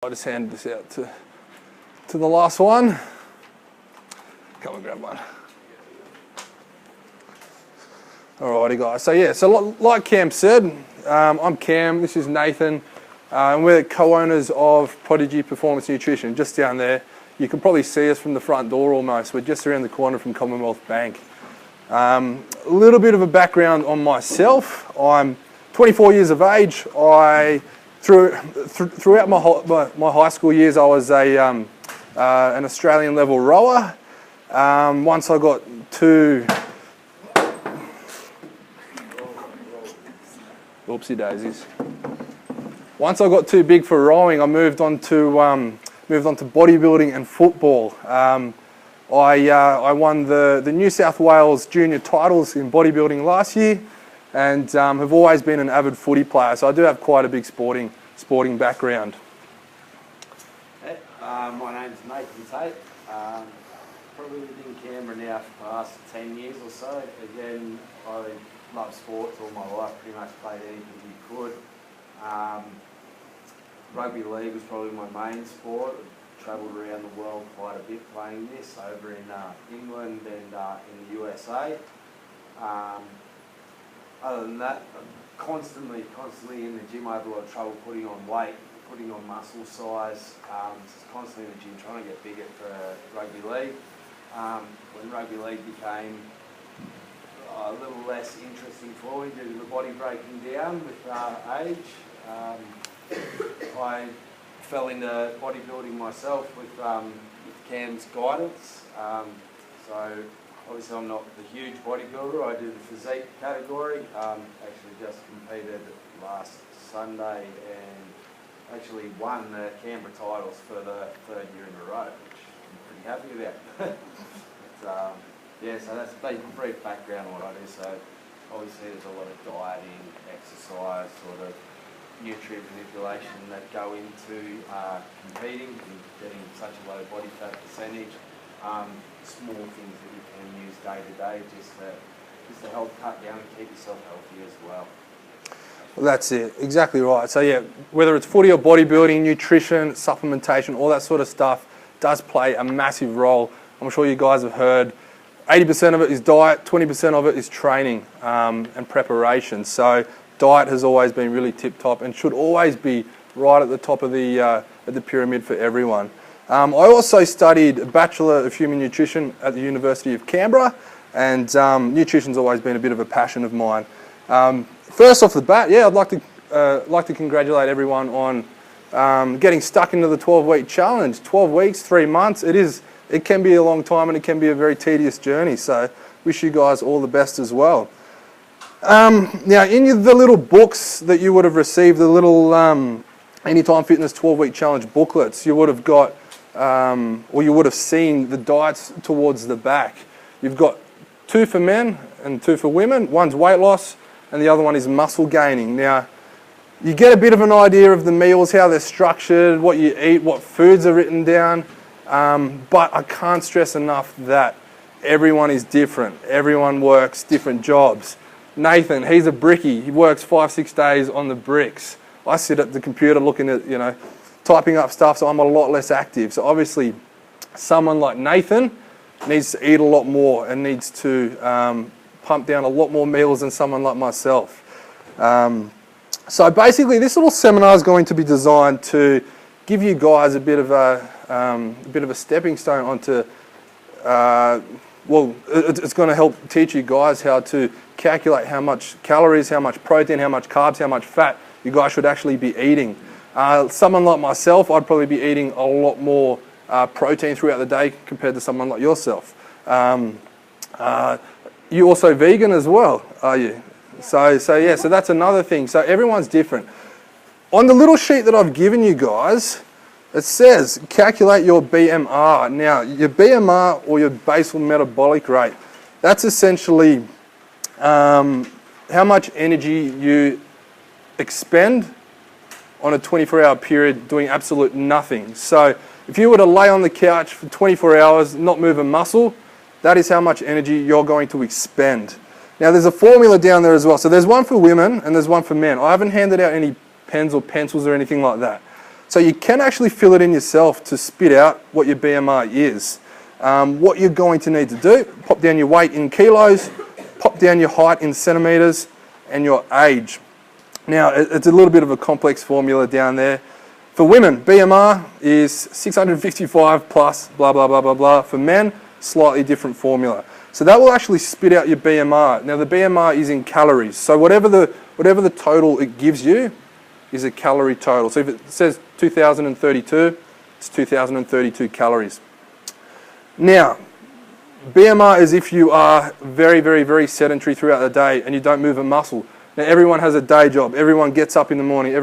I just handed this out to the last one. Come and grab one. Alrighty guys, so yeah, so like Cam said, I'm Cam, this is Nathan, and we're co-owners of Prodigy Performance Nutrition, just down there. You can probably see us from the front door almost, we're just around the corner from Commonwealth Bank. A little bit of a background on myself. I'm 24 years of age. Throughout my high school years, I was an Australian level rower. Once I got to oopsie daisies. Once I got too big for rowing, I moved on to bodybuilding and football. I won the New South Wales junior titles in bodybuilding last year, and have always been an avid footy player. So I do have quite a big sporting background. Hey, my name's Nathan Tate. Probably lived in Canberra now for the past 10 years or so. Again, I love sports all my life, pretty much played anything you could. Rugby league was probably my main sport. Travelled around the world quite a bit playing this, over in England and in the USA. Other than that, I'm constantly in the gym. I have a lot of trouble putting on weight, putting on muscle size. Just constantly in the gym trying to get bigger for rugby league. When rugby league became a little less interesting for me due to the body breaking down with age, I fell into bodybuilding myself with Cam's guidance. So obviously I'm not the huge bodybuilder, I do the physique category. Actually just competed last Sunday and actually won the Canberra titles for the third year in a row, which I'm pretty happy about. But, yeah, so that's a brief background on what I do. So obviously there's a lot of dieting, exercise, sort of nutrient manipulation that go into competing and getting such a low body fat percentage. Small things that you can use day to day just to help cut down and keep yourself healthy as well. Well, that's it, exactly right. So yeah, whether it's footy or bodybuilding, nutrition, supplementation, all that sort of stuff does play a massive role. I'm sure you guys have heard 80% of it is diet, 20% of it is training and preparation. So diet has always been really tip-top and should always be right at the top of the pyramid for everyone. I also studied a Bachelor of Human Nutrition at the University of Canberra, and nutrition's always been a bit of a passion of mine. First off the bat, yeah, I'd like to congratulate everyone on getting stuck into the 12-week challenge. 12 weeks, 3 months, it can be a long time and it can be a very tedious journey, so wish you guys all the best as well. Now, in the little books that you would have received, the little Anytime Fitness 12-week challenge booklets, you would have got, or you would have seen the diets towards the back. You've got 2 for men and 2 for women. One's weight loss and the other one is muscle gaining. Now, you get a bit of an idea of the meals, how they're structured, what you eat, what foods are written down, but I can't stress enough that everyone is different. Everyone works different jobs. Nathan, he's a brickie. He works 5-6 days on the bricks. I sit at the computer looking at, typing up stuff, so I'm a lot less active. So obviously, someone like Nathan needs to eat a lot more and needs to pump down a lot more meals than someone like myself. So basically, this little seminar is going to be designed to give you guys a bit of a stepping stone onto. It's going to help teach you guys how to calculate how much calories, how much protein, how much carbs, how much fat you guys should actually be eating. Someone like myself, I'd probably be eating a lot more protein throughout the day compared to someone like yourself. You also vegan as well, are you? So that's another thing. So everyone's different. On the little sheet that I've given you guys, it says calculate your BMR. Now, your BMR, or your basal metabolic rate, that's essentially how much energy you expend on a 24-hour period doing absolute nothing. So if you were to lay on the couch for 24 hours, not move a muscle, that is how much energy you're going to expend. Now, there's a formula down there as well. So there's one for women and there's one for men. I haven't handed out any pens or pencils or anything like that. So you can actually fill it in yourself to spit out what your BMR is. What you're going to need to do, pop down your weight in kilos, pop down your height in centimetres, and your age. Now, it's a little bit of a complex formula down there. For women, BMR is 655 plus blah, blah, blah, blah, blah. For men, slightly different formula. So that will actually spit out your BMR. Now, the BMR is in calories. So whatever the total it gives you is a calorie total. So if it says 2,032, it's 2,032 calories. Now, BMR is if you are very, very, very sedentary throughout the day and you don't move a muscle. Now, everyone has a day job. Everyone gets up in the morning.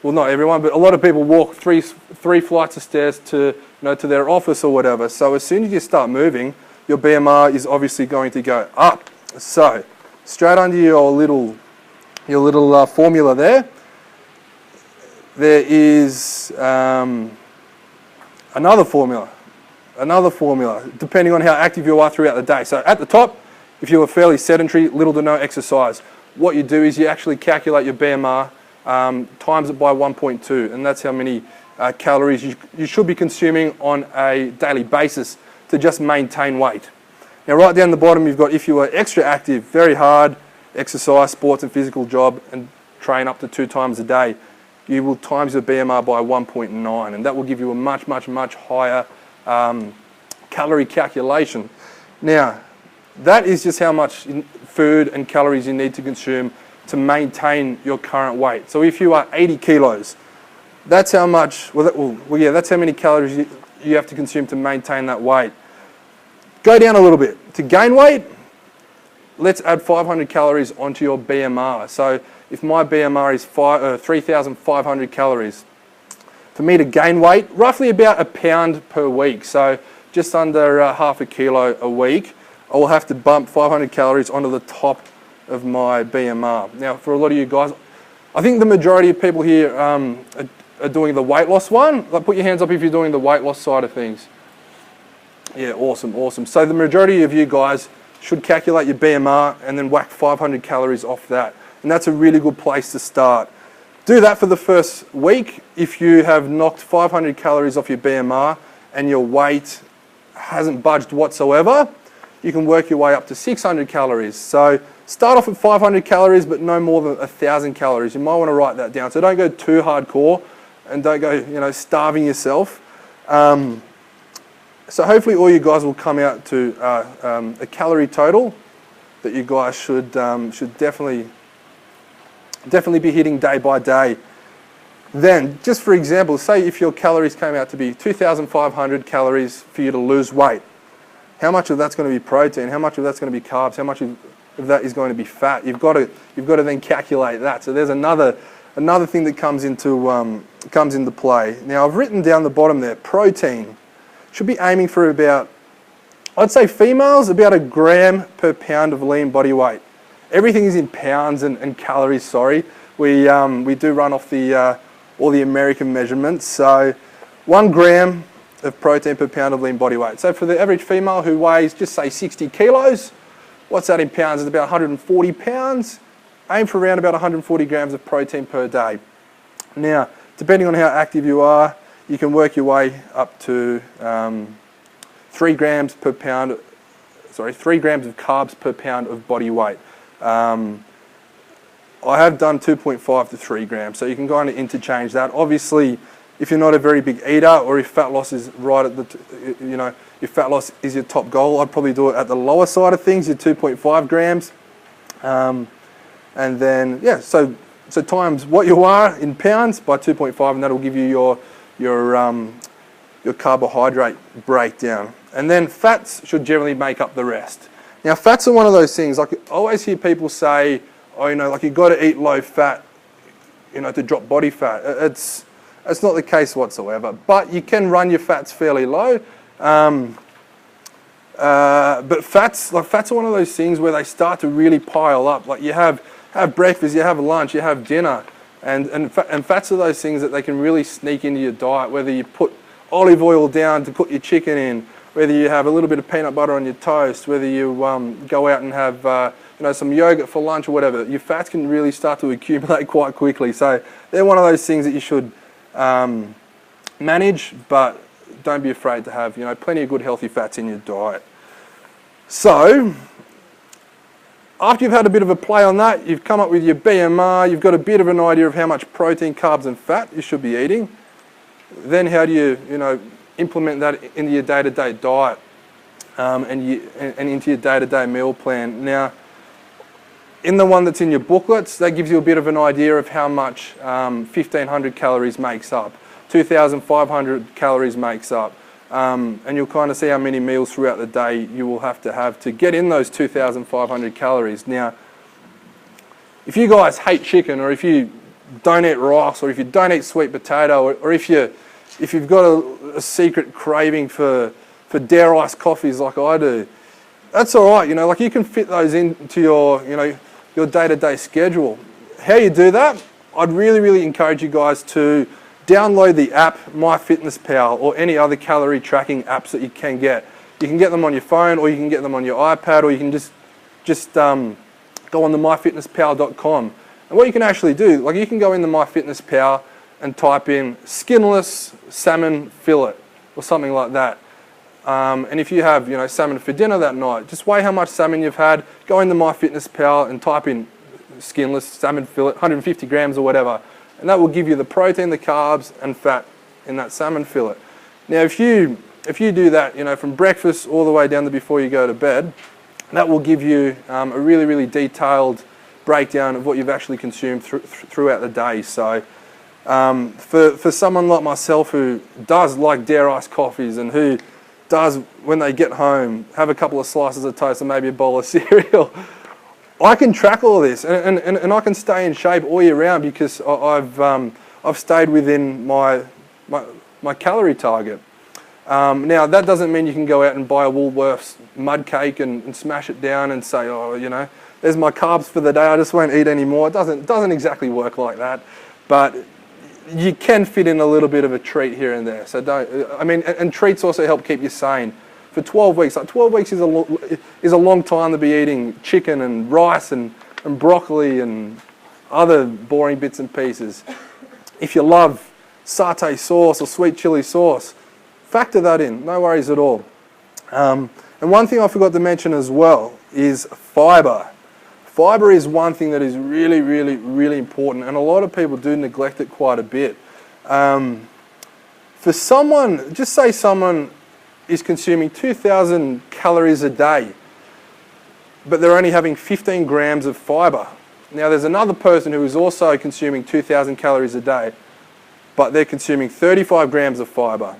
Well, not everyone, but a lot of people walk three flights of stairs to their office or whatever. So as soon as you start moving, your BMR is obviously going to go up. So straight under your little formula there is another formula, depending on how active you are throughout the day. So at the top, if you are fairly sedentary, little to no exercise, what you do is you actually calculate your BMR, times it by 1.2, and that's how many calories you should be consuming on a daily basis to just maintain weight. Now right down the bottom you've got if you are extra active, very hard, exercise, sports and physical job, and train up to 2 times a day, you will times your BMR by 1.9, and that will give you a much, much, much higher calorie calculation. Now, that is just how much food and calories you need to consume to maintain your current weight. So if you are 80 kilos, that's how much, that's how many calories you have to consume to maintain that weight. Go down a little bit. To gain weight, let's add 500 calories onto your BMR. So if my BMR is 3,500 calories, for me to gain weight, roughly about a pound per week, so just under half a kilo a week, I will have to bump 500 calories onto the top of my BMR. Now, for a lot of you guys, I think the majority of people here are doing the weight loss one. Like, put your hands up if you're doing the weight loss side of things. Yeah, awesome, awesome. So the majority of you guys should calculate your BMR and then whack 500 calories off that. And that's a really good place to start. Do that for the first week. If you have knocked 500 calories off your BMR and your weight hasn't budged whatsoever, you can work your way up to 600 calories. So start off at 500 calories, but no more than 1,000 calories. You might want to write that down. So don't go too hardcore and don't go, starving yourself. So hopefully all you guys will come out to a calorie total that you guys should definitely be hitting day by day. Then, just for example, say if your calories came out to be 2,500 calories for you to lose weight. How much of that's going to be protein? How much of that's going to be carbs? How much of that is going to be fat? You've got to then calculate that. So there's another thing that comes into play. Now I've written down the bottom there, protein. Should be aiming for about, I'd say females, about 1 gram per pound of lean body weight. Everything is in pounds and calories, sorry. We do run off all the American measurements. So 1 gram of protein per pound of lean body weight. So for the average female who weighs, just say 60 kilos, what's that in pounds? It's about 140 pounds. Aim for around about 140 grams of protein per day. Now, depending on how active you are, you can work your way up to 3 grams of carbs per pound of body weight. I have done 2.5 to 3 grams, so you can kind of interchange that. Obviously, if you're not a very big eater, or if fat loss is right at if fat loss is your top goal, I'd probably do it at the lower side of things, your 2.5 grams. And then, yeah, so times what you are in pounds by 2.5, and that'll give you your carbohydrate breakdown. And then fats should generally make up the rest. Now, fats are one of those things, like I always hear people say, like you've got to eat low fat, to drop body fat. It's not the case whatsoever, but you can run your fats fairly low. But fats are one of those things where they start to really pile up. Like you have breakfast, you have lunch, you have dinner, and fats are those things that they can really sneak into your diet. Whether you put olive oil down to cook your chicken in, whether you have a little bit of peanut butter on your toast, whether you go out and have some yogurt for lunch or whatever, your fats can really start to accumulate quite quickly. So they're one of those things that you should manage, but don't be afraid to have, plenty of good healthy fats in your diet. So, after you've had a bit of a play on that, you've come up with your BMR, you've got a bit of an idea of how much protein, carbs and fat you should be eating. Then how do you, implement that into your day-to-day diet and into your day-to-day meal plan. Now, in the one that's in your booklets, that gives you a bit of an idea of how much 1,500 calories makes up, 2,500 calories makes up, and you'll kind of see how many meals throughout the day you will have to get in those 2,500 calories. Now, if you guys hate chicken, or if you don't eat rice, or if you don't eat sweet potato, or if you've got a secret craving for dare iced coffees like I do, that's all right. Like you can fit those into your your day-to-day schedule. How you do that? I'd really encourage you guys to download the app MyFitnessPal or any other calorie tracking apps that you can get. You can get them on your phone, or you can get them on your iPad, or you can just go on the myfitnesspal.com. And what you can actually do, like you can go in the MyFitnessPal and type in skinless salmon fillet or something like that. And if you have, salmon for dinner that night, just weigh how much salmon you've had, go in the MyFitnessPal and type in skinless salmon fillet, 150 grams or whatever, and that will give you the protein, the carbs and fat in that salmon fillet. Now, if you do that, from breakfast all the way down to before you go to bed, that will give you a really detailed breakdown of what you've actually consumed throughout the day. So for someone like myself who does like dare iced coffees and who does, when they get home, have a couple of slices of toast and maybe a bowl of cereal, I can track all this and I can stay in shape all year round because I've stayed within my calorie target. Now, that doesn't mean you can go out and buy a Woolworths mud cake and smash it down and say, oh, there's my carbs for the day, I just won't eat anymore. It doesn't exactly work like that, but you can fit in a little bit of a treat here and there. So and treats also help keep you sane. For 12 weeks, 12 weeks is a long time to be eating chicken and rice and broccoli and other boring bits and pieces. If you love satay sauce or sweet chili sauce, factor that in, no worries at all. And one thing I forgot to mention as well is fibre. Fibre is one thing that is really important, and a lot of people do neglect it quite a bit. For someone, just say someone is consuming 2,000 calories a day, but they're only having 15 grams of fibre. Now there's another person who is also consuming 2,000 calories a day, but they're consuming 35 grams of fibre.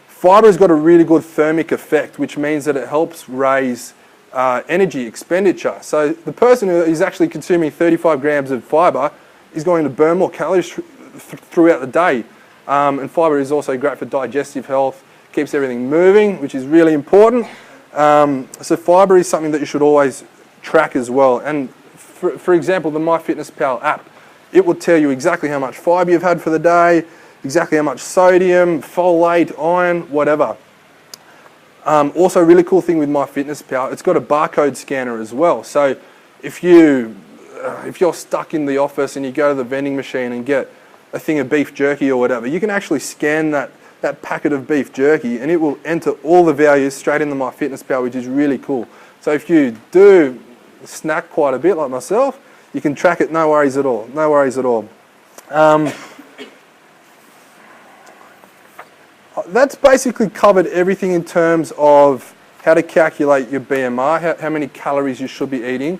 Fibre has got a really good thermic effect, which means that it helps raise energy expenditure. So the person who is actually consuming 35 grams of fibre is going to burn more calories throughout the day. And fibre is also great for digestive health, keeps everything moving, which is really important. So fibre is something that you should always track as well. And for example, the MyFitnessPal app, it will tell you exactly how much fibre you've had for the day, exactly how much sodium, folate, iron, whatever. Also, a really cool thing with MyFitnessPal, it's got a barcode scanner as well. So if you're stuck in the office and you go to the vending machine and get a thing of beef jerky or whatever, you can actually scan that packet of beef jerky and it will enter all the values straight in the MyFitnessPal, which is really cool. So if you do snack quite a bit like myself, you can track it, no worries at all, no worries at all. That's basically covered everything in terms of how to calculate your BMR, how many calories you should be eating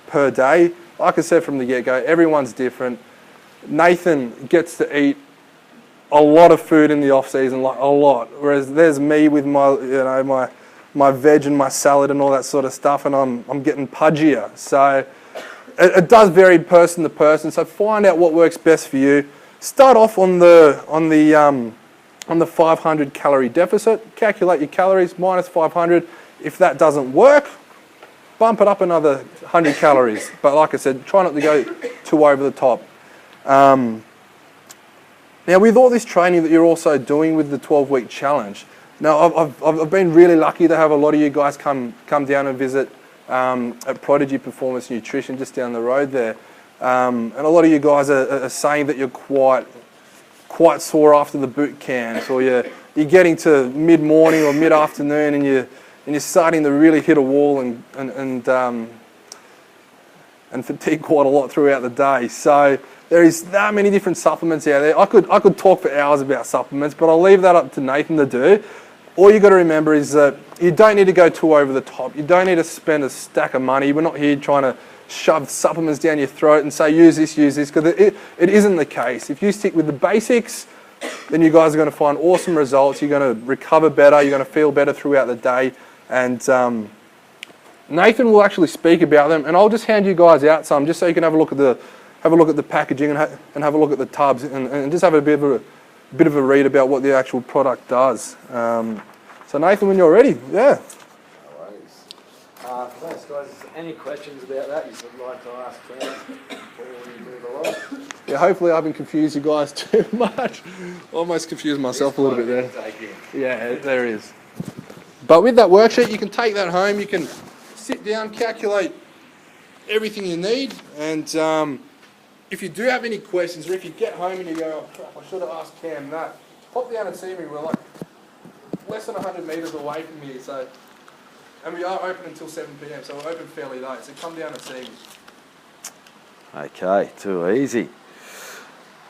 per day. Like I said from the get-go, everyone's different. Nathan gets to eat a lot of food in the off-season, like a lot, whereas there's me with my veg and my salad and all that sort of stuff, and I'm getting pudgier. So it does vary person to person. So find out what works best for you. Start off on the 500 calorie deficit, calculate your calories, minus 500. If that doesn't work, bump it up another 100 calories. But like I said, try not to go too over the top. Now with all this training that you're also doing with the 12-week challenge, now I've been really lucky to have a lot of you guys come down and visit at Prodigy Performance Nutrition just down the road there. And a lot of you guys are saying that you're quite quite sore after the boot camps, or you're getting to mid-morning or mid-afternoon and you're starting to really hit a wall and fatigue quite a lot throughout the day. So there is that many different supplements out there. I could talk for hours about supplements, but I'll leave that up to Nathan to do. All you got to remember is that you don't need to go too over the top. You don't need to spend a stack of money. We're not here trying to shove supplements down your throat and say use this, because it isn't the case. If you stick with the basics, then you guys are going to find awesome results. You're going to recover better. You're going to feel better throughout the day. And Nathan will actually speak about them, and I'll just hand you guys out some just so you can have a look at the packaging and have a look at the tubs and just have a bit of a read about what the actual product does. So Nathan, when you're ready, yeah. No worries. Thanks guys. Any questions about that you'd like to ask Cam before we move along? Yeah, hopefully I haven't confused you guys too much. Almost confused myself a little bit there. Yeah, there is. But with that worksheet, you can take that home. You can sit down, calculate everything you need, and if you do have any questions, or if you get home and you go, oh crap, I should have asked Cam that, pop down and see me. We're like less than 100 metres away from here, so, and we are open until 7 PM, so we're open fairly late, so come down and see me. Okay, too easy.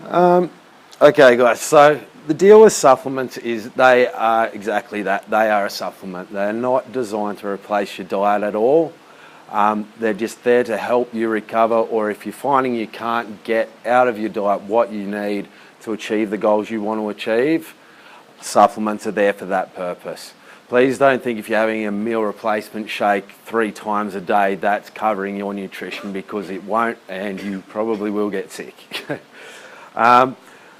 Okay guys, so the deal with supplements is they are exactly that. They are a supplement. They're not designed to replace your diet at all. They're just there to help you recover, or if you're finding you can't get out of your diet what you need to achieve the goals you want to achieve, supplements are there for that purpose. Please don't think if you're having a meal replacement shake 3 times a day that's covering your nutrition, because it won't, and you probably will get sick.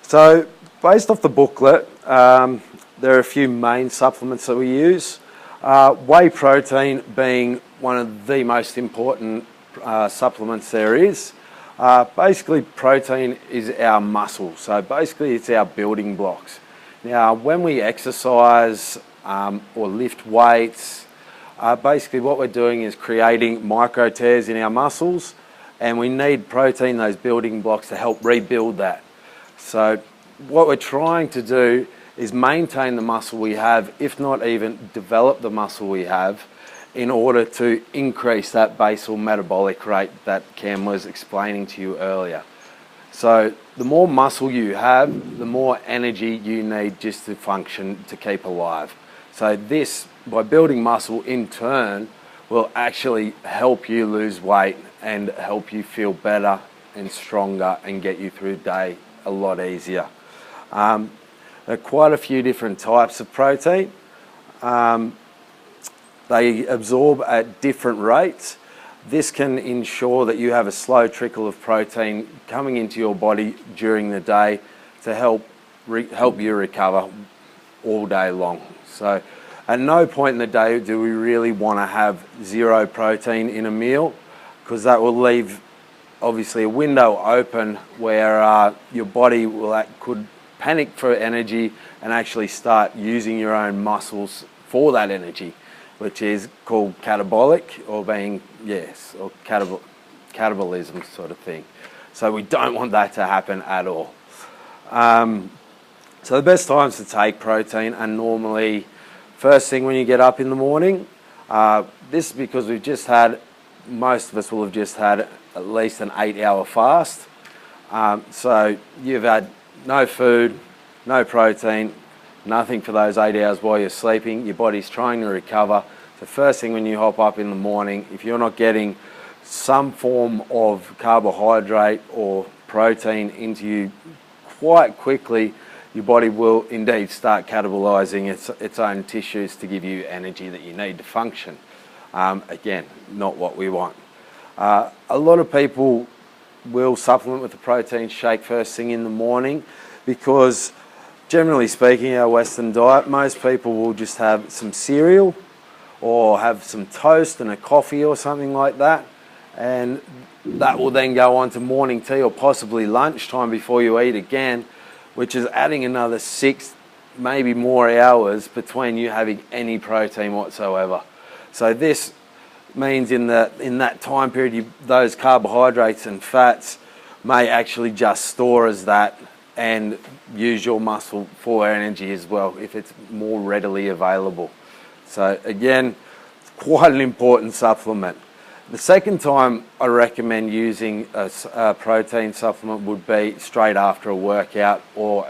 So based off the booklet, there are a few main supplements that we use. Whey protein being one of the most important supplements there is. Basically, protein is our muscle, so basically it's our building blocks. Now, when we exercise or lift weights, basically what we're doing is creating micro tears in our muscles, and we need protein, those building blocks, to help rebuild that. So what we're trying to do is maintain the muscle we have, if not even develop the muscle we have, in order to increase that basal metabolic rate that Cam was explaining to you earlier. So the more muscle you have, the more energy you need just to function, to keep alive. So this, by building muscle in turn, will actually help you lose weight and help you feel better and stronger and get you through the day a lot easier. There are quite a few different types of protein. They absorb at different rates. This can ensure that you have a slow trickle of protein coming into your body during the day to help you recover all day long. So at no point in the day do we really want to have zero protein in a meal, because that will leave obviously a window open where your body could panic for energy and actually start using your own muscles for that energy, which is called catabolic, or catabolism sort of thing. So we don't want that to happen at all. So the best times to take protein are normally first thing when you get up in the morning. This is because most of us will have just had at least an 8-hour fast. So you've had no food, no protein, nothing for those 8 hours while you're sleeping. Your body's trying to recover. So first thing when you hop up in the morning, if you're not getting some form of carbohydrate or protein into you quite quickly, your body will indeed start catabolizing its own tissues to give you energy that you need to function. Again, not what we want. A lot of people will supplement with a protein shake first thing in the morning, because generally speaking, our Western diet, most people will just have some cereal or have some toast and a coffee or something like that, and that will then go on to morning tea or possibly lunchtime before you eat again, which is adding another 6, maybe more hours between you having any protein whatsoever. So this means in that time period, those carbohydrates and fats may actually just store as that and use your muscle for energy as well if it's more readily available. So again, it's quite an important supplement. The second time I recommend using a protein supplement would be straight after a workout or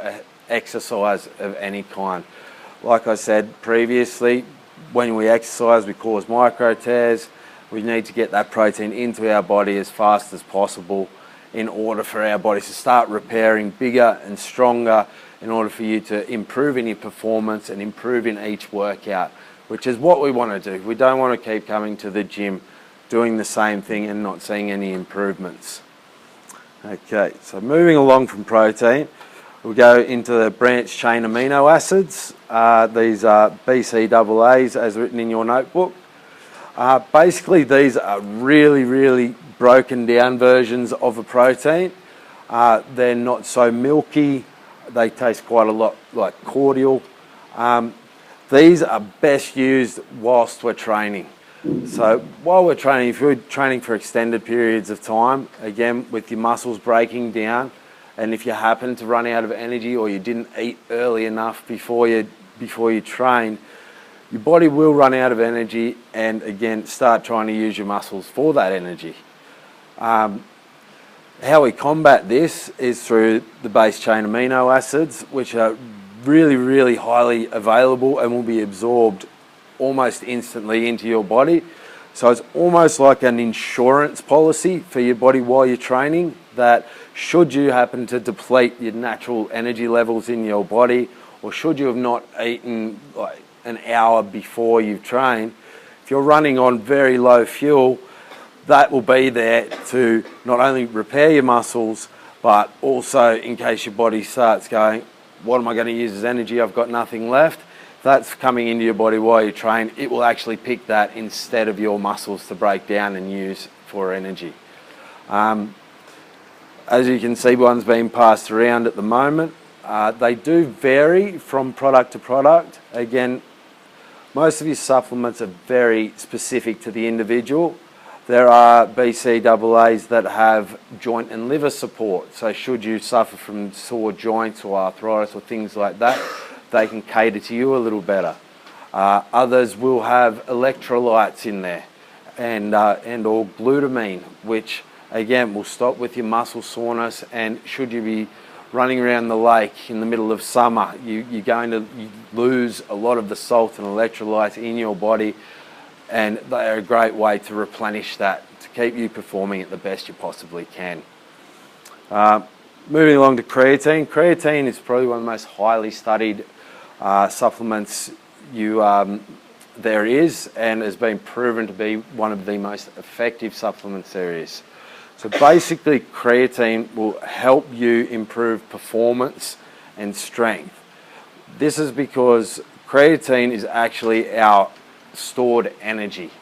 exercise of any kind. Like I said previously, when we exercise we cause micro tears. We need to get that protein into our body as fast as possible in order for our bodies to start repairing bigger and stronger, in order for you to improve in your performance and improve in each workout, which is what we want to do. We don't want to keep coming to the gym doing the same thing and not seeing any improvements. Okay, so moving along from protein, we'll go into the branched chain amino acids. These are BCAAs as written in your notebook. Basically these are really broken down versions of a protein. They're not so milky, they taste quite a lot like cordial. These are best used whilst we're training. So while we're training, if you're training for extended periods of time, again with your muscles breaking down, and if you happen to run out of energy or you didn't eat early enough before you trained, your body will run out of energy and again start trying to use your muscles for that energy. How we combat this is through the base chain amino acids, which are really highly available and will be absorbed almost instantly into your body. So it's almost like an insurance policy for your body while you're training, that should you happen to deplete your natural energy levels in your body, or should you have not eaten like an hour before you've trained, if you're running on very low fuel, that will be there to not only repair your muscles, but also in case your body starts going, what am I going to use as energy? I've got nothing left. That's coming into your body while you train. It will actually pick that instead of your muscles to break down and use for energy. As you can see, one's being passed around at the moment. They do vary from product to product. Again, most of your supplements are very specific to the individual. There are BCAAs that have joint and liver support. So should you suffer from sore joints or arthritis or things like that, they can cater to you a little better. Others will have electrolytes in there and or glutamine, which again will stop with your muscle soreness. And should you be running around the lake in the middle of summer, you're going to lose a lot of the salt and electrolytes in your body, and they are a great way to replenish that, to keep you performing at the best you possibly can. Moving along to creatine. Creatine is probably one of the most highly studied supplements there is, and has been proven to be one of the most effective supplements there is. So basically creatine will help you improve performance and strength. This is because creatine is actually our stored energy.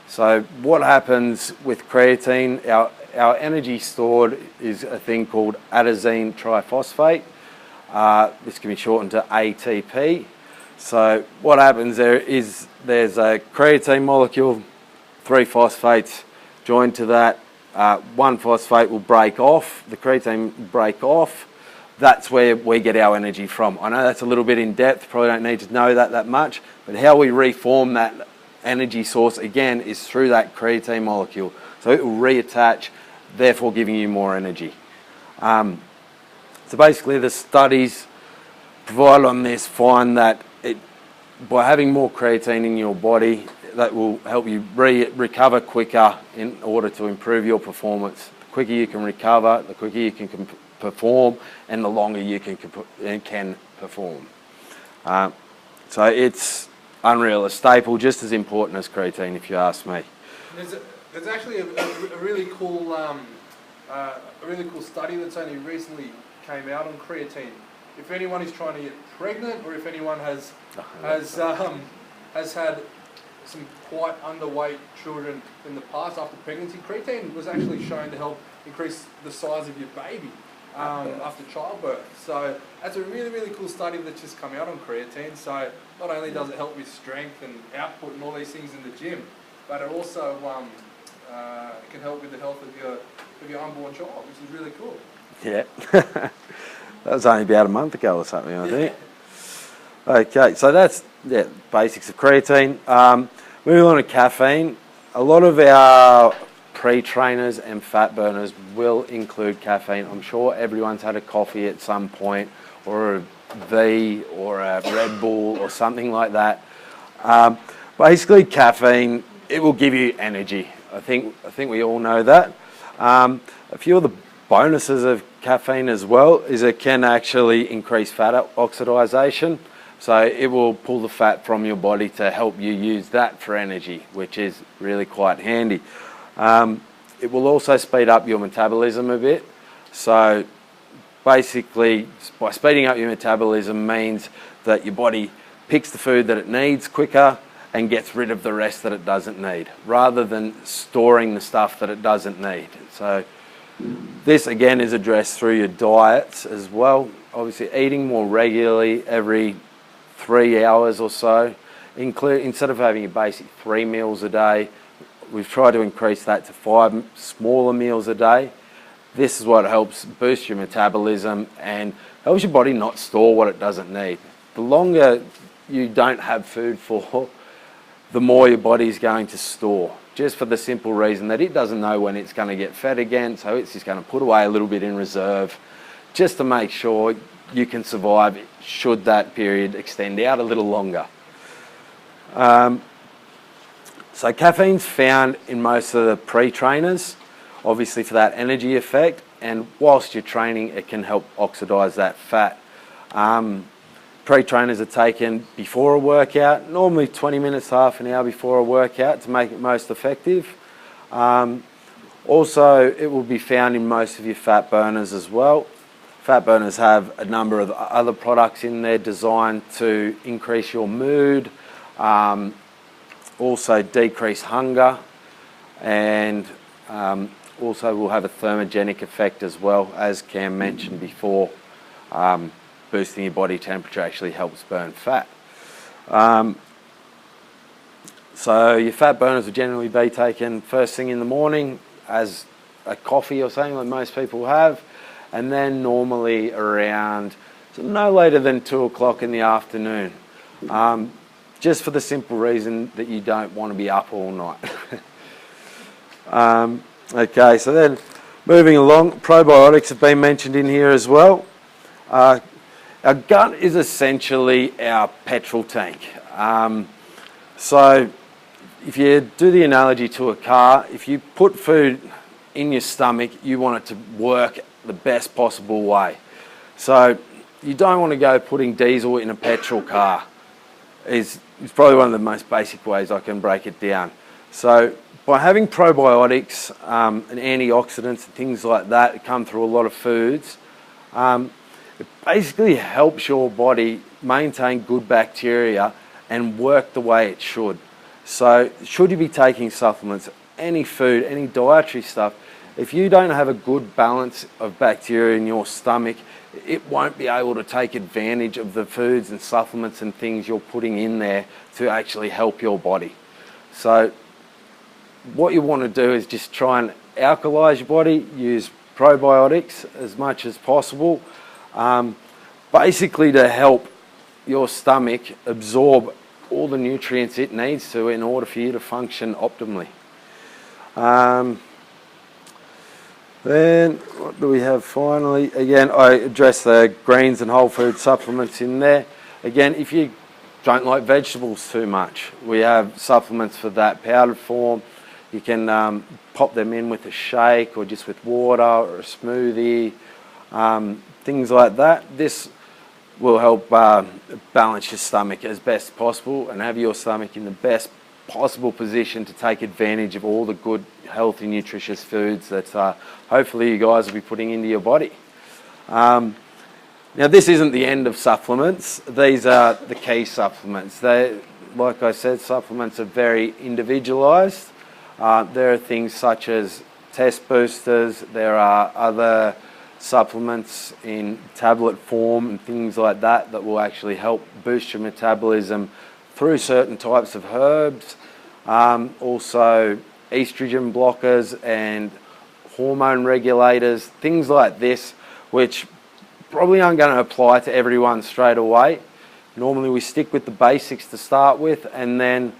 So what happens with creatine, our energy stored is a thing called adenosine triphosphate. This can be shortened to ATP. So what happens there is there's a creatine molecule, 3 phosphates joined to that. 1 phosphate will break off, the creatine will break off. That's where we get our energy from. I know that's a little bit in depth, probably don't need to know that much, but how we reform that energy source again is through that creatine molecule. So it will reattach, therefore giving you more energy. So basically the studies provided on this find that by having more creatine in your body, that will help you recover quicker in order to improve your performance. The quicker you can recover, the quicker you can perform, and the longer you can perform. So it's unreal, a staple just as important as creatine, if you ask me. There's actually a really cool study that's only recently came out on creatine. If anyone is trying to get pregnant, or if anyone has had some quite underweight children in the past after pregnancy, creatine was actually shown to help increase the size of your baby after childbirth. So that's a really cool study that's just come out on creatine. So not only does it help with strength and output and all these things in the gym, but it also can help with the health of your unborn child, which is really cool. Yeah. That was only about a month ago or something, I think. Okay, so that's basics of creatine. Moving on to caffeine. A lot of our pre-trainers and fat burners will include caffeine. I'm sure everyone's had a coffee at some point, or a V, or a Red Bull, or something like that. Basically, caffeine, it will give you energy. I think we all know that. A few of the bonuses of caffeine as well is it can actually increase fat oxidation. So it will pull the fat from your body to help you use that for energy, which is really quite handy. It will also speed up your metabolism a bit. So basically, by speeding up your metabolism means that your body picks the food that it needs quicker and gets rid of the rest that it doesn't need, rather than storing the stuff that it doesn't need. So this again is addressed through your diets as well. Obviously eating more regularly every 3 hours or so. Instead of having a basic 3 meals a day, we've tried to increase that to 5 smaller meals a day. This is what helps boost your metabolism and helps your body not store what it doesn't need. The longer you don't have food for, the more your body's going to store, just for the simple reason that it doesn't know when it's going to get fed again, so it's just going to put away a little bit in reserve just to make sure you can survive should that period extend out a little longer. So caffeine's found in most of the pre-trainers, obviously for that energy effect, and whilst you're training it can help oxidise that fat. Pre-trainers are taken before a workout, normally 20 minutes, half an hour before a workout to make it most effective. Also, it will be found in most of your fat burners as well. Fat burners have a number of other products in there designed to increase your mood, also decrease hunger, and also will have a thermogenic effect as well, as Cam mentioned before. Boosting your body temperature actually helps burn fat. So your fat burners will generally be taken first thing in the morning as a coffee or something like most people have, and then normally around no later than 2 o'clock in the afternoon, just for the simple reason that you don't want to be up all night. Okay, so then moving along, probiotics have been mentioned in here as well. Our gut is essentially our petrol tank. So if you do the analogy to a car, if you put food in your stomach, you want it to work the best possible way. So you don't want to go putting diesel in a petrol car. It's probably one of the most basic ways I can break it down. So by having probiotics and antioxidants and things like that that come through a lot of foods, it basically helps your body maintain good bacteria and work the way it should. So should you be taking supplements, any food, any dietary stuff, if you don't have a good balance of bacteria in your stomach, it won't be able to take advantage of the foods and supplements and things you're putting in there to actually help your body. So what you want to do is just try and alkalize your body, use probiotics as much as possible, basically to help your stomach absorb all the nutrients it needs to in order for you to function optimally. Then what do we have finally? Again, I address the greens and whole food supplements in there. Again, if you don't like vegetables too much, we have supplements for that, powdered form. You can pop them in with a shake or just with water or a smoothie, things like that. This will help balance your stomach as best possible and have your stomach in the best possible position to take advantage of all the good, healthy, nutritious foods that hopefully you guys will be putting into your body. Now, this isn't the end of supplements. These are the key supplements. They, like I said, supplements are very individualised. There are things such as test boosters. There are other supplements in tablet form and things like that that will actually help boost your metabolism through certain types of herbs. Also estrogen blockers and hormone regulators, things like this, which probably aren't going to apply to everyone straight away. Normally we stick with the basics to start with, and then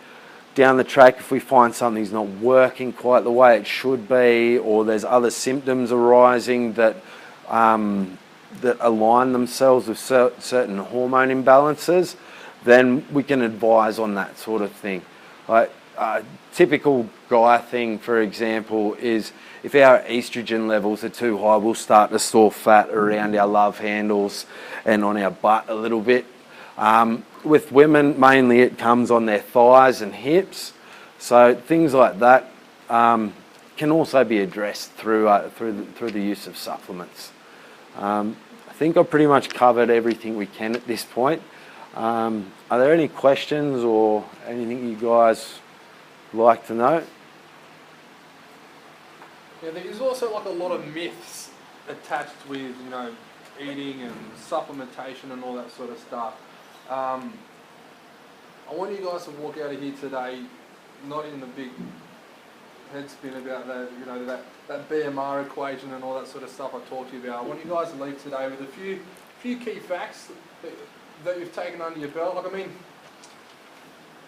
down the track, if we find something's not working quite the way it should be, or there's other symptoms arising that that align themselves with certain hormone imbalances, then we can advise on that sort of thing. Like typical guy thing, for example, is if our estrogen levels are too high, we'll start to store fat around our love handles and on our butt a little bit. With women, mainly it comes on their thighs and hips. So things like that can also be addressed through the use of supplements. I think I've pretty much covered everything we can at this point. Are there any questions or anything you guys like to know? Yeah, there is also like a lot of myths attached with, you know, eating and supplementation and all that sort of stuff. I want you guys to walk out of here today not in the big head spin about the, you know, that BMR equation and all that sort of stuff I talked to you about. I want you guys to leave today with a few key facts that you've taken under your belt. Like, I mean,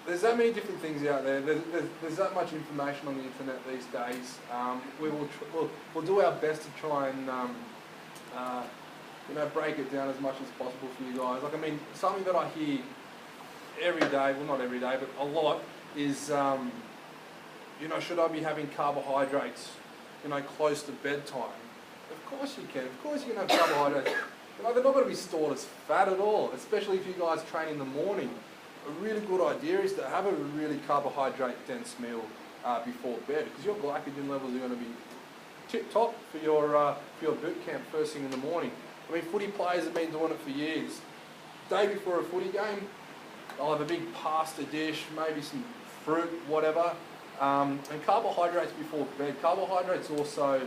there's that many different things out there. There's that much information on the internet these days. We'll do our best to try and you know, break it down as much as possible for you guys. Like, I mean, something that I hear every day, well, not every day, but a lot, is you know, should I be having carbohydrates, you know, close to bedtime? Of course you can. Of course you can have carbohydrates. You know, they're not going to be stored as fat at all, especially if you guys train in the morning. A really good idea is to have a really carbohydrate-dense meal before bed, because your glycogen levels are going to be tip-top for your boot camp first thing in the morning. I mean, footy players have been doing it for years. Day before a footy game, I'll have a big pasta dish, maybe some fruit, whatever, and carbohydrates before bed. Carbohydrates also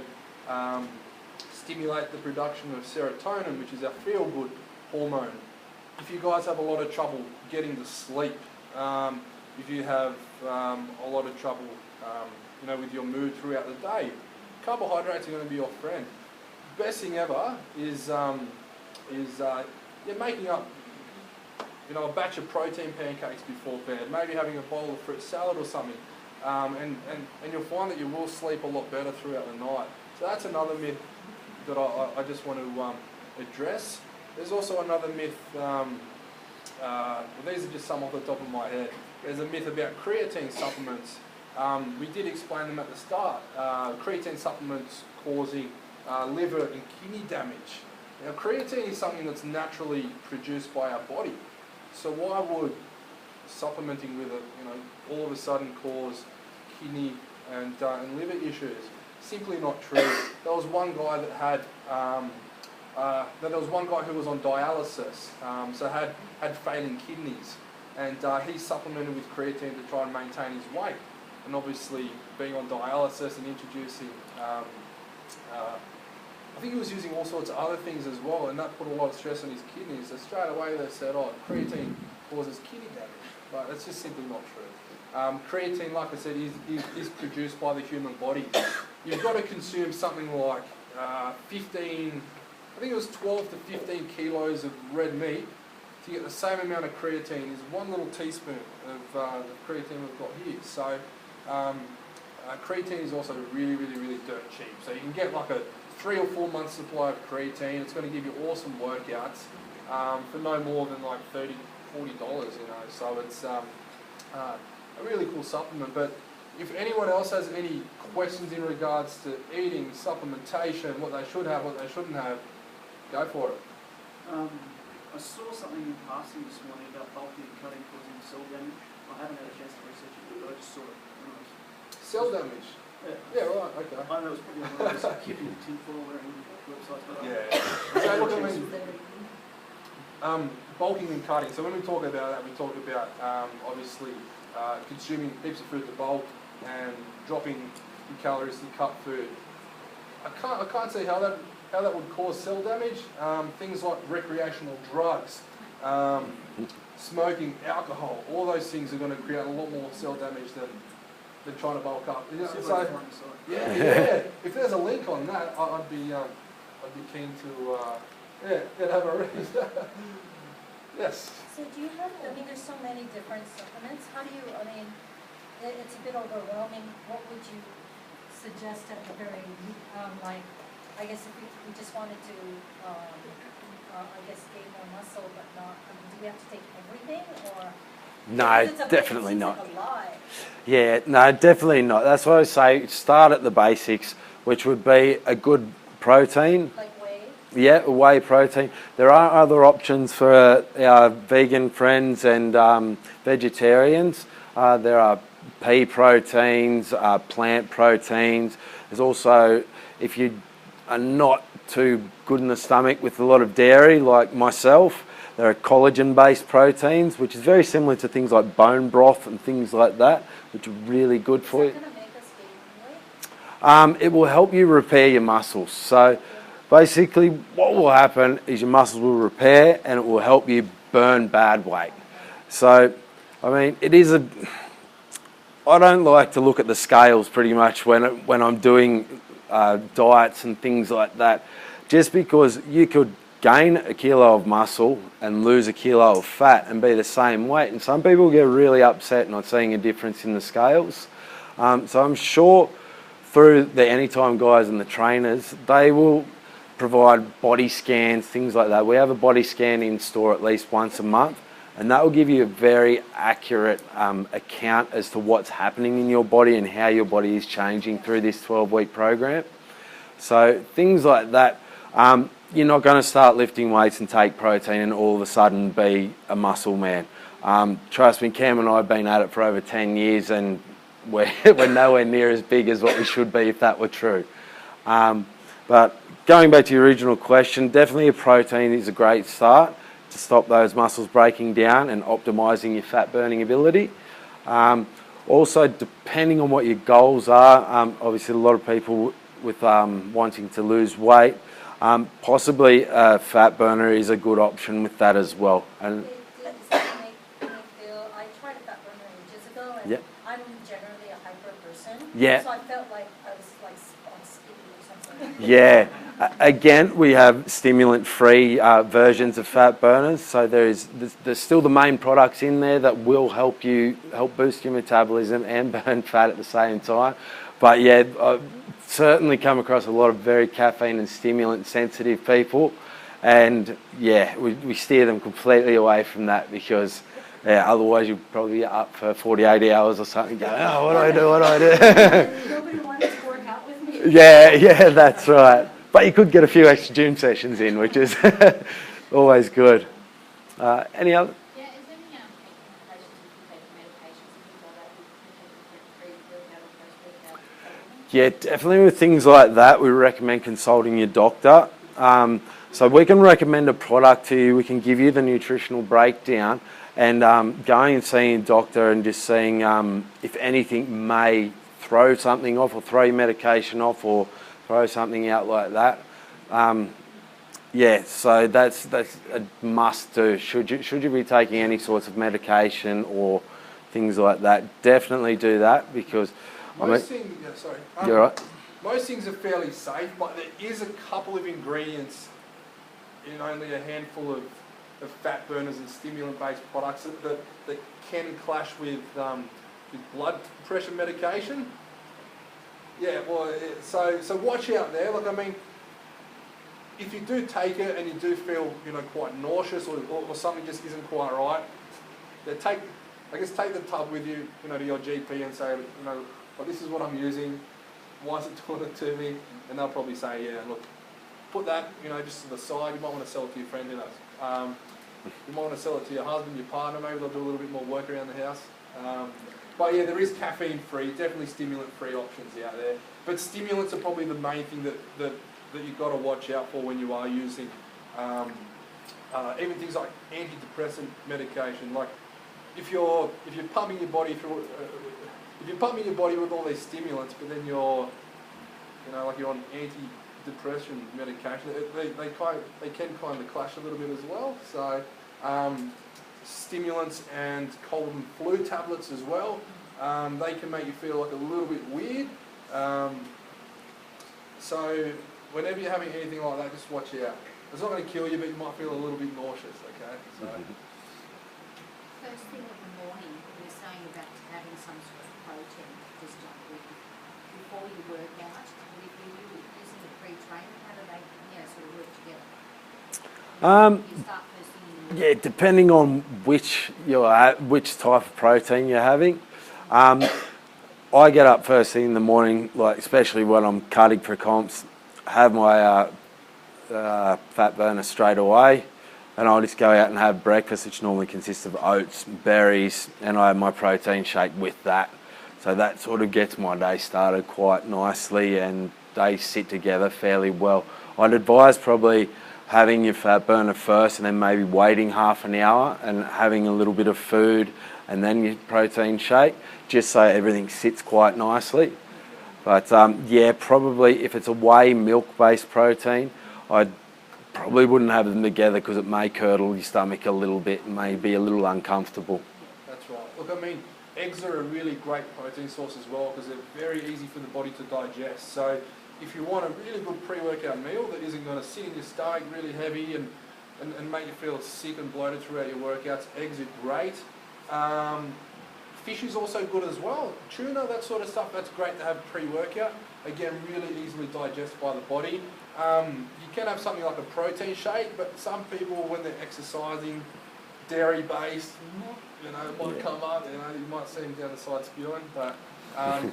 stimulate the production of serotonin, which is our feel-good hormone. If you guys have a lot of trouble getting to sleep, if you have a lot of trouble, you know, with your mood throughout the day, carbohydrates are going to be your friend. Best thing ever is you're making up, you know, a batch of protein pancakes before bed, maybe having a bowl of fruit salad or something, and you'll find that you will sleep a lot better throughout the night. So that's another myth that I just want to address. There's also another myth, well, these are just some off the top of my head. There's a myth about creatine supplements. We did explain them at the start. Creatine supplements causing liver and kidney damage. Now, creatine is something that's naturally produced by our body. So why would supplementing with it, you know, all of a sudden cause kidney and liver issues? Simply not true. There was one guy that had, there was one guy who was on dialysis, so had failing kidneys, and he supplemented with creatine to try and maintain his weight. And obviously, being on dialysis and introducing, I think he was using all sorts of other things as well, and that put a lot of stress on his kidneys. So straight away they said, oh, creatine causes kidney damage. But that's just simply not true. Creatine, like I said, is produced by the human body. You've got to consume something like 15, I think it was 12 to 15 kilos of red meat to get the same amount of creatine as one little teaspoon of creatine we've got here. So creatine is also really, really, really dirt cheap. So you can get like a 3 or 4 month supply of creatine. It's going to give you awesome workouts for no more than like $30, $40, you know. So it's a really cool supplement. But if anyone else has any questions in regards to eating, supplementation, what they should have, what they shouldn't have, go for it. I saw something in passing this morning about bulking and cutting causing cell damage. I haven't had a chance to research it, but I just saw it. Cell damage? Yeah, right, okay. I know it was probably on one of those keeping tinfoil wearing websites, but Yeah. So look, I mean, bulking and cutting. So when we talk about that, we talk about obviously consuming heaps of food to bulk and dropping calories to cut food. I can't see how that would cause cell damage. Things like recreational drugs, smoking, alcohol, all those things are going to create a lot more cell damage than trying to bulk up. You know, so, yeah. If there's a link on that, I'd be keen to Yeah, have a read. Yes. So do you have, I mean, there's so many different supplements. How do you, I mean, it's a bit overwhelming. What would you suggest at the very, like, I guess if we just wanted to, I guess, gain more muscle, but not, I mean, do we have to take everything or? No, Because it's definitely it seems not. like a lot. Yeah, no, definitely not. That's why I say start at the basics, which would be a good protein. Like whey? Yeah, whey protein. There are other options for our vegan friends and vegetarians. There are pea proteins, plant proteins. There's also, if you are not too good in the stomach with a lot of dairy, like myself, there are collagen-based proteins, which is very similar to things like bone broth and things like that, which are really good for you. Is that going to make us gain weight? It will help you repair your muscles. So basically what will happen is your muscles will repair and it will help you burn bad weight. So, I mean, I don't like to look at the scales pretty much when I'm doing diets and things like that, just because you could gain a kilo of muscle and lose a kilo of fat and be the same weight. And some people get really upset not seeing a difference in the scales. So I'm sure through the Anytime guys and the trainers, they will provide body scans, things like that. We have a body scan in store at least once a month, and that will give you a very accurate account as to what's happening in your body and how your body is changing through this 12-week program. So things like that. You're not going to start lifting weights and take protein and all of a sudden be a muscle man. Trust me, Cam and I have been at it for over 10 years and we're nowhere near as big as what we should be if that were true. But going back to your original question, definitely a protein is a great start to stop those muscles breaking down and optimising your fat burning ability. Also, depending on what your goals are, obviously a lot of people with wanting to lose weight, possibly a fat burner is a good option with that as well. And Does that make me feel, I tried a fat burner ages ago and Yeah. I'm generally a hyper person. Yeah. So I felt like I was like on skinny or something. yeah, again, we have stimulant-free versions of fat burners. So there's still the main products in there that will help boost your metabolism and burn fat at the same time. But yeah, I've certainly come across a lot of very caffeine and stimulant sensitive people, and yeah, we steer them completely away from that because otherwise you'll probably be up for 48 hours or something going, oh, what do I do? Nobody wanted to work out with me. Yeah, that's right. But you could get a few extra gym sessions in, which is always good. Any other? Yeah, is there any recommendations if you take medications and things like that, you can take pre-workout or post-workout supplements? Yeah, definitely with things like that, we recommend consulting your doctor. So we can recommend a product to you, we can give you the nutritional breakdown, and going and seeing a doctor and just seeing if anything may throw something off or throw your medication off or throw something out like that. Yeah, so that's a must do. Should you be taking any sorts of medication or things like that, definitely do that because Most things, yeah, sorry. you're right. Most things are fairly safe, but there is a couple of ingredients in only a handful of fat burners and stimulant-based products that can clash with blood pressure medication. Yeah, well, so watch out there. Look, I mean, if you do take it and you do feel, quite nauseous or something just isn't quite right, then take the tub with you, to your GP and say, well, this is what I'm using. Why is it doing it to me? And they'll probably say, yeah, look, put that, just to the side. You might want to sell it to your friend, who knows. You might want to sell it to your husband, your partner. Maybe they'll do a little bit more work around the house. But yeah, there is caffeine-free, definitely stimulant-free options out there. But stimulants are probably the main thing that you've got to watch out for when you are using even things like antidepressant medication. Like if you're pumping your body through, if you're pumping your body with all these stimulants, but then you're on antidepressant medication, they can kind of clash a little bit as well. So stimulants and cold and flu tablets as well, they can make you feel like a little bit weird. So whenever you're having anything like that, just watch out. It's not going to kill you, but you might feel a little bit nauseous, okay? So, First thing in the morning, you're saying about having some sort of protein just before you work out. And if you're using a pre-trainer, how do they sort of work together? You start first thing in the morning. Yeah, depending on which type of protein you're having. I get up first thing in the morning, like especially when I'm cutting for comps, have my fat burner straight away, and I'll just go out and have breakfast, which normally consists of oats, berries, and I have my protein shake with that. So that sort of gets my day started quite nicely, and they sit together fairly well. I'd advise probably having your fat burner first and then maybe waiting half an hour and having a little bit of food and then your protein shake, just so everything sits quite nicely. But yeah, probably if it's a whey milk-based protein, I probably wouldn't have them together because it may curdle your stomach a little bit and may be a little uncomfortable. that's right. Look, I mean, eggs are a really great protein source as well because they're very easy for the body to digest. So if you want a really good pre-workout meal that isn't going to sit in your stomach really heavy and make you feel sick and bloated throughout your workouts, eggs are great. Fish is also good as well. Tuna, that sort of stuff, that's great to have pre-workout. Again, really easily digested by the body. You can have something like a protein shake, but some people, when they're exercising, dairy-based, might come up, you might see them down the side spewing. But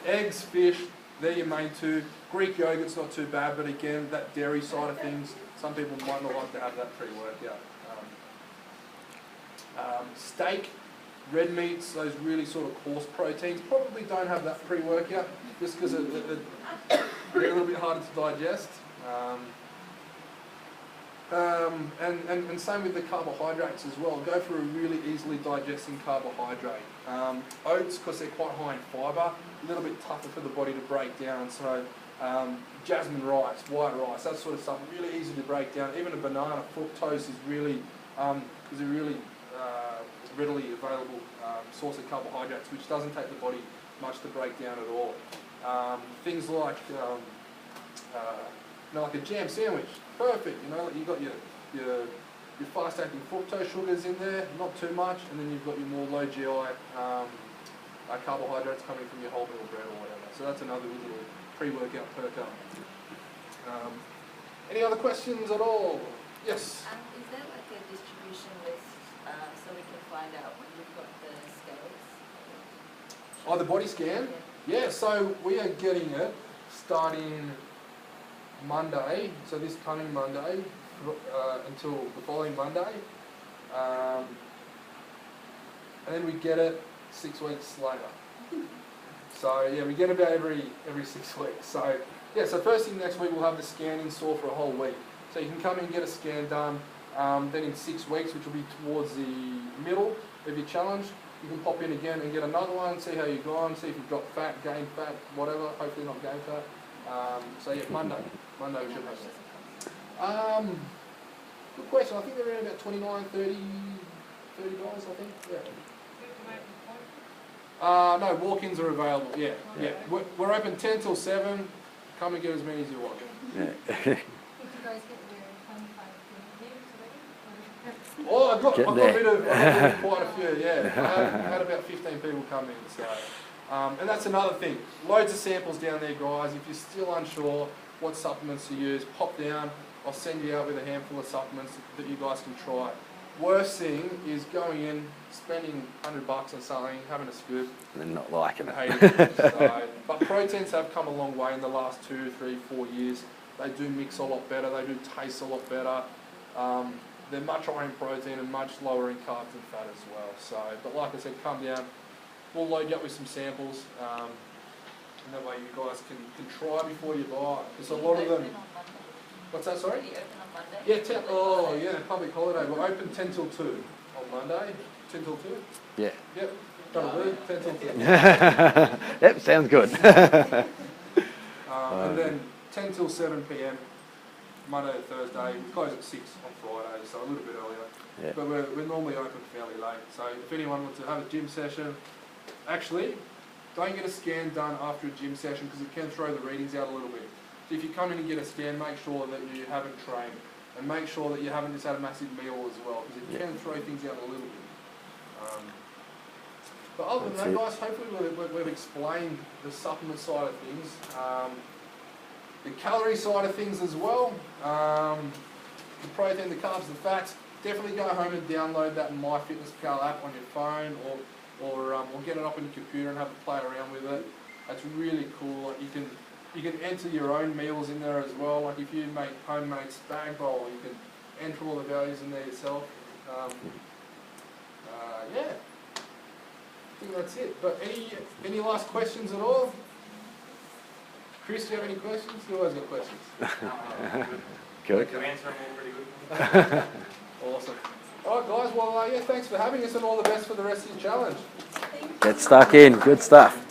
eggs, fish, they're your main two. Greek yogurt's not too bad, but again, that dairy side of things, some people might not like to have that pre-workout. Steak, red meats, those really sort of coarse proteins, probably don't have that pre-workout just because they're a little bit harder to digest. And same with the carbohydrates as well. Go for a really easily digesting carbohydrate. Oats, because they're quite high in fibre, a little bit tougher for the body to break down. So jasmine rice, white rice, that sort of stuff, really easy to break down. Even a banana, fructose is really readily available source of carbohydrates, which doesn't take the body much to break down at all. Things like like a jam sandwich, perfect. You've got your fast-acting fructose sugars in there, not too much, and then you've got your more low GI carbohydrates coming from your wholemeal bread or whatever. So that's another good little pre-workout perk up. Any other questions at all? Yes. Is there like a distribution list so we can find out when you've got the scales? Oh, the body scan? Yeah, so we are getting it starting Monday, so this coming Monday until the following Monday. And then we get it 6 weeks later. So yeah, we get about every 6 weeks. So yeah, so first thing next week we'll have the scan in store for a whole week. So you can come in and get a scan done. Then in 6 weeks, which will be towards the middle of your challenge, you can pop in again and get another one, see how you've gone, see if you've got fat, gained fat, whatever, hopefully not gained fat. So yeah, Monday we should have that. Good question. I think they're around about $29, $30, I think. Yeah. No, walk-ins are available. Yeah, yeah. We're open 10 till 7. Come and get as many as you want. Yeah. Did you guys get your 25 already? Oh, I got rid of quite a few. Yeah, I had about 15 people come in. So, and that's another thing. Loads of samples down there, guys. If you're still unsure what supplements to use, pop down. I'll send you out with a handful of supplements that you guys can try. Worst thing is going in, spending $100 on something, having a scoop, and not liking it. hating it. So, but proteins have come a long way in the last 2, 3, 4 years. They do mix a lot better. They do taste a lot better. They're much higher in protein and much lower in carbs and fat as well. So, but like I said, come down. We'll load you up with some samples, and that way you guys can try before you buy. Because a lot of them. What's that? Sorry. Are you open on Monday? Yeah, public holiday. We're open 10 till 2 on Monday. 10 till 2. Yeah. Yep. Got a word. 10 till 2. Yep, sounds good. And then 10 till 7 p.m. Monday to Thursday. We close at 6 on Friday, so a little bit earlier. Yeah. But we're normally open fairly late. So if anyone wants to have a gym session, actually, don't get a scan done after a gym session because it can throw the readings out a little bit. So if you come in and get a scan, make sure that you haven't trained. and make sure that you haven't just had a massive meal as well, because it can throw things out a little bit. But other than that, guys, hopefully we've explained the supplement side of things, the calorie side of things as well, the protein, the carbs, the fats. Definitely go home and download that MyFitnessPal app on your phone, or get it up on your computer and have a play around with it. That's really cool. Like you can enter your own meals in there as well. Like if you make homemade spag bowl, you can enter all the values in there yourself. Yeah, I think that's it. But any last questions at all? Chris, do you have any questions? You always got questions. Good. You answer them all pretty good. Awesome. All right, guys. Well, yeah, thanks for having us, and all the best for the rest of your challenge. Get stuck in. Good stuff.